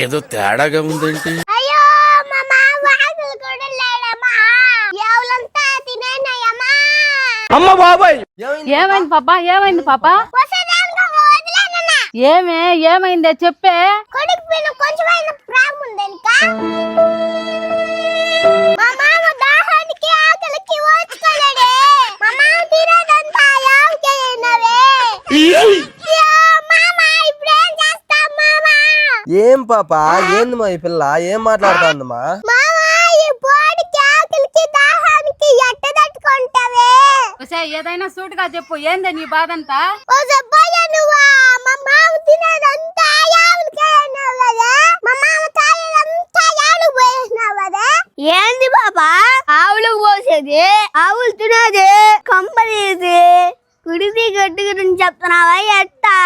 ఏదో తేడాగా ఉందేంటి? అమ్మ బాబాయ్, ఏమైంది పాపా? ఏమైంది పాపా? ఏమైందే చెప్పే. ఏం పాపా, ఏందమ్మా ఈ పిల్ల ఏం మాట్లాడుతుందమ్మా? ఏదైనా సూటుగా చెప్పు, ఏందే నీ బాధంతా? ఏంది బాబా ఆవులకు పోసేది, ఆవులు తినేది, కంపనీది కుడిది గడ్డి గురించి చెప్తున్నావా ఎట్టా?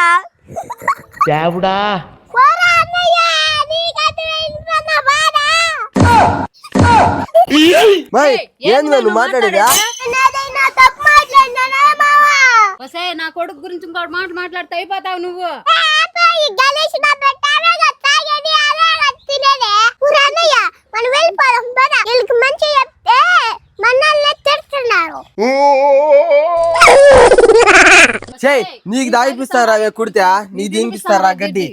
దేవుడా, ఏంది నువ్వు మాట్లాడేదా? నా కొడుకు గురించి ఇంకోటి మాట మాట్లాడితే అయిపోతావు నువ్వు. నీకు దాగిపిస్తారా కుడితే, నీకు తినిపిస్తారా గడ్డి?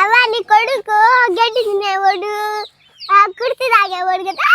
అవ్వా నీ కొడుకు గడ్డి తినేవాడు, కుర్తి తాగేవాడు కదా.